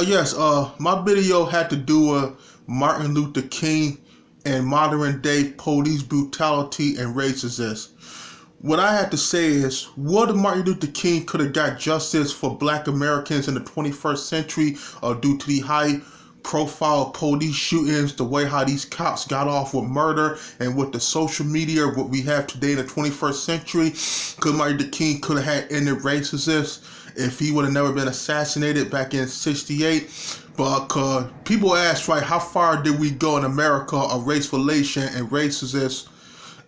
Yes, my video had to do with Martin Luther King and modern day police brutality and racism. What I had to say is, what Martin Luther King could have got justice for Black Americans in the 21st century due to the high profile police shootings, the way how these cops got off with murder, and with the social media, what we have today in the 21st century, could Martin Luther King could have had ended racism if he would have never been assassinated back in '68. But people ask, right, how far did we go in America of race relation and racism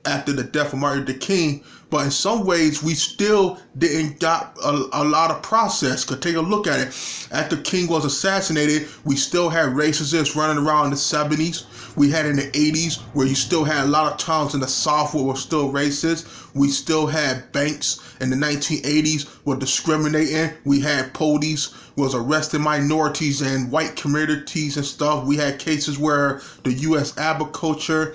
after the death of Martin Luther King? But in some ways, we still didn't got a lot of process. Cause take a look at it. After King was assassinated, we still had racists running around in the 70s. We had in the 80s where you still had a lot of towns in the South where were still racist. We still had banks in the 1980s were discriminating. We had police was arresting minorities and white communities and stuff. We had cases where the U.S. agriculture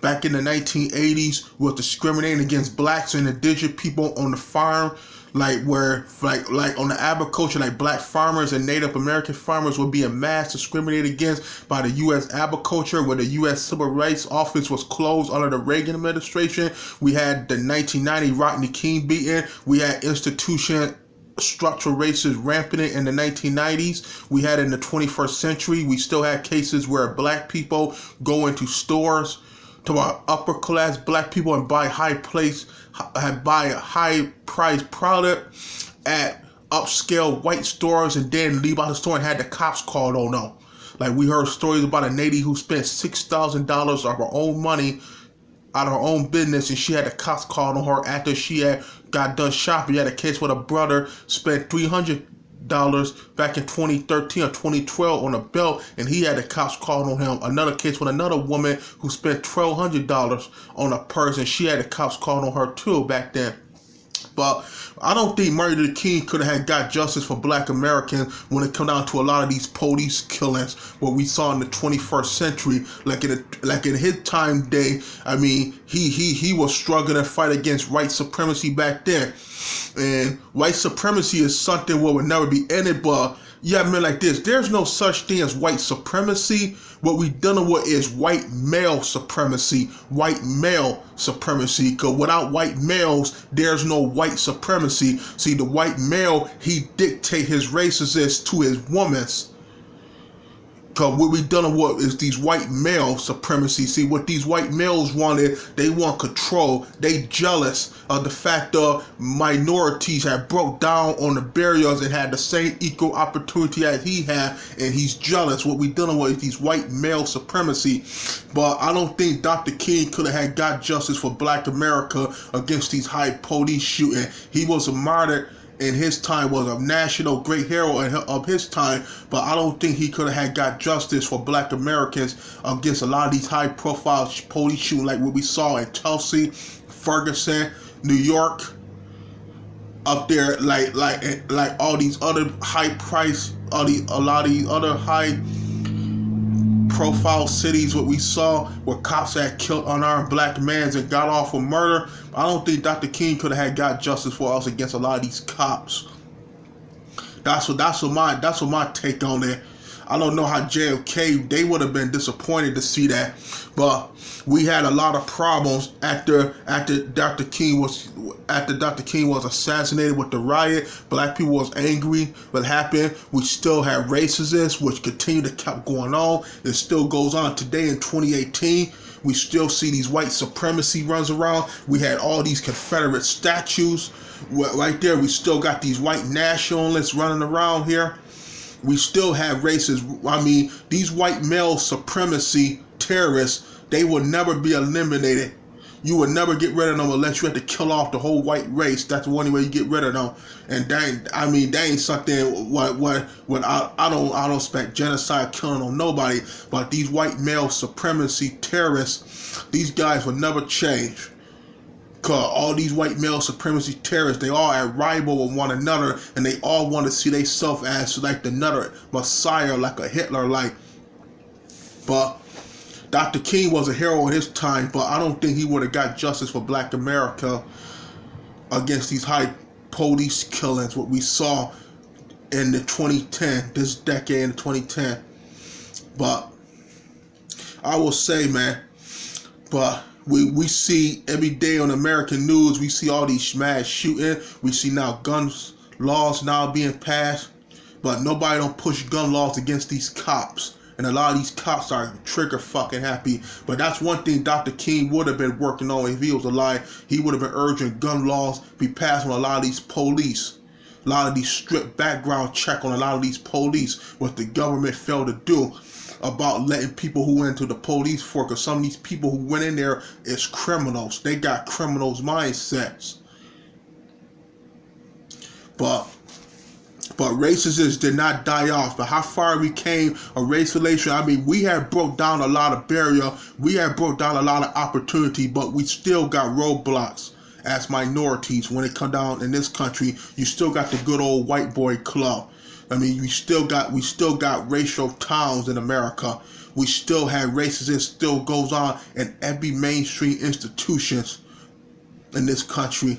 back in the 1980s was discriminating against blacks and indigenous people on the farm, like on the agriculture, like black farmers and Native American farmers were being mass discriminated against by the U.S. agriculture, where the U.S. Civil Rights Office was closed under the Reagan administration. We had the 1990 Rodney King beating. We had structural racism rampant in the 1990s. We had in the 21st century. We still had cases where black people go into stores to our upper class black people and buy high price product at upscale white stores and then leave out the store and had the cops called on them. Like we heard stories about a lady who spent $6,000 of her own money out of her own business, and she had the cops called on her after she had got done shopping. You had a case where a brother spent $300 back in 2013 or 2012 on a belt, and he had the cops called on him. Another case with another woman who spent $1,200 on a purse, and she had the cops called on her too back then. But I don't think Martin Luther King could have got justice for Black Americans when it come down to a lot of these police killings, what we saw in the 21st century. Like in his time day, I mean, he was struggling to fight against white supremacy back then. And white supremacy is something what would never be ended, but yeah, I mean, like this, there's no such thing as white supremacy. What we dealing with is white male supremacy, because without white males, there's no white supremacy. See, the white male, he dictate his racism to his woman's. Because what we dealing with is these white male supremacy. See, what these white males wanted, they want control. They jealous of the fact that minorities have broke down on the barriers and had the same equal opportunity as he had, and he's jealous. What we dealing with is these white male supremacy. But I don't think Dr. King could have had got justice for Black America against these high police shooting. He was a martyr in his time, was a national great hero of his time, but I don't think he could have had got justice for Black Americans against a lot of these high profile police shootings like what we saw in Chelsea, Ferguson, New York, up there, like all these other high price, a lot of these other high profile cities, what we saw where cops had killed unarmed black men and got off with murder. I don't think Dr. King could have had got justice for us against a lot of these cops. That's what my take on it. I don't know how JFK, they would have been disappointed to see that, but we had a lot of problems after Dr. King was assassinated with the riot. Black people was angry what happened. We still had racism, which continued to keep going on. It still goes on today in 2018. We still see these white supremacy runs around. We had all these Confederate statues right there. We still got these white nationalists running around here. We still have races. I mean, these white male supremacy terrorists, they will never be eliminated. You will never get rid of them unless you have to kill off the whole white race. That's the only way you get rid of them. And that ain't something what I don't expect genocide killing on nobody. But these white male supremacy terrorists, these guys will never change. Cause all these white male supremacy terrorists, they all are rival with one another, and they all want to see themselves as like another messiah, like a Hitler, like. But Dr. King was a hero in his time, but I don't think he would have got justice for Black America against these high police killings, what we saw in the 2010, this decade in the 2010. But I will say, man, but we see every day on American news, we see all these mass shooting. We see now guns laws now being passed, but nobody don't push gun laws against these cops. And a lot of these cops are trigger fucking happy. But that's one thing Dr. King would have been working on if he was alive. He would have been urging gun laws be passed on a lot of these police. A lot of these strict background check on a lot of these police, what the government failed to do about letting people who went into the police force. Because some of these people who went in there is criminals. They got criminals' mindsets. But racism did not die off. But how far we came of race relation, I mean, we have broke down a lot of barrier. We have broke down a lot of opportunity, but we still got roadblocks as minorities. When it come down in this country, you still got the good old white boy club. I mean, we still got racial towns in America. We still have racism still goes on in every mainstream institutions in this country.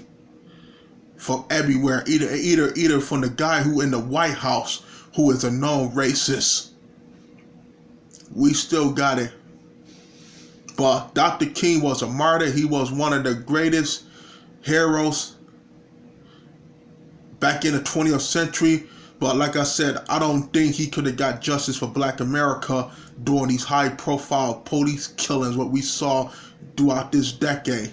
From everywhere, either from the guy who in the White House who is a known racist. We still got it. But Dr. King was a martyr. He was one of the greatest heroes back in the 20th century. But like I said, I don't think he could have got justice for Black America during these high-profile police killings, what we saw throughout this decade.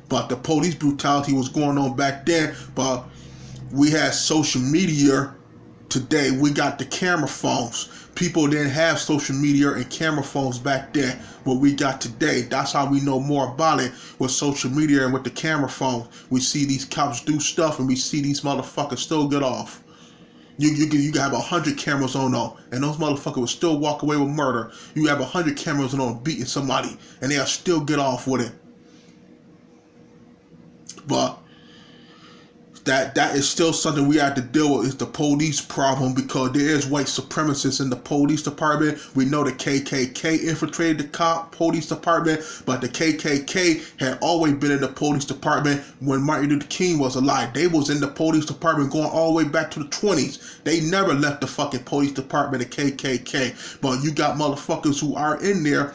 But the police brutality was going on back then. But we had social media today. We got the camera phones. People didn't have social media and camera phones back then. What we got today, that's how we know more about it, with social media and with the camera phone. We see these cops do stuff and we see these motherfuckers still get off. You can have 100 cameras on them, and those motherfuckers will still walk away with murder. You have 100 cameras on them beating somebody, and they'll still get off with it. But that is still something we have to deal with, is the police problem, because there is white supremacists in the police department. We know the KKK infiltrated the police department, but the KKK had always been in the police department when Martin Luther King was alive. They was in the police department going all the way back to the 20s. They never left the fucking police department, the KKK. But you got motherfuckers who are in there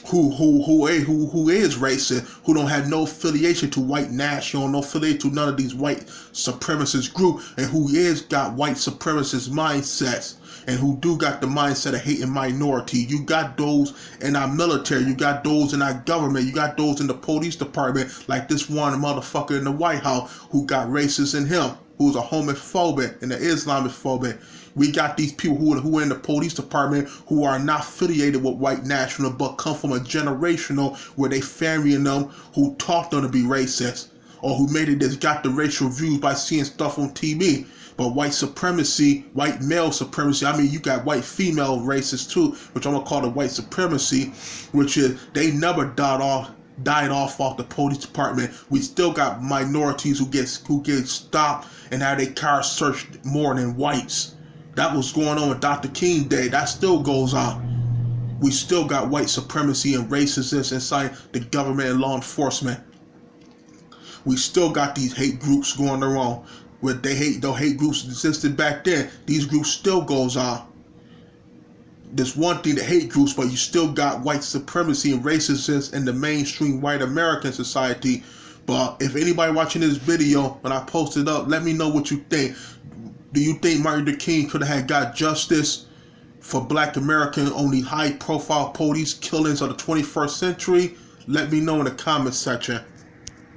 who is racist, who don't have no affiliation to white national, no affiliation to none of these white supremacist group, and who is got white supremacist mindsets, and who do got the mindset of hating minority. You got those in our military, you got those in our government, you got those in the police department, like this one motherfucker in the White House who got racist in him, who's a homophobic and an Islamophobic. We got these people who are in the police department who are not affiliated with white national, but come from a generational where they family in them who taught them to be racist, or who made it just got the racial views by seeing stuff on TV. But white supremacy, white male supremacy, I mean, you got white female racists too, which I'm gonna call the white supremacy, which is they never died off the police department. We still got minorities who get stopped and have their cars searched more than whites. That was going on with Dr. King Day. That still goes on. We still got white supremacy and racism inside the government and law enforcement. We still got these hate groups going around. Where though hate groups existed back then, these groups still goes on. There's one thing to hate groups, but you still got white supremacy and racism in the mainstream white American society. But if anybody watching this video, when I post it up, let me know what you think. Do you think Martin Luther King could have got justice for Black Americans on these high-profile police killings of the 21st century? Let me know in the comment section.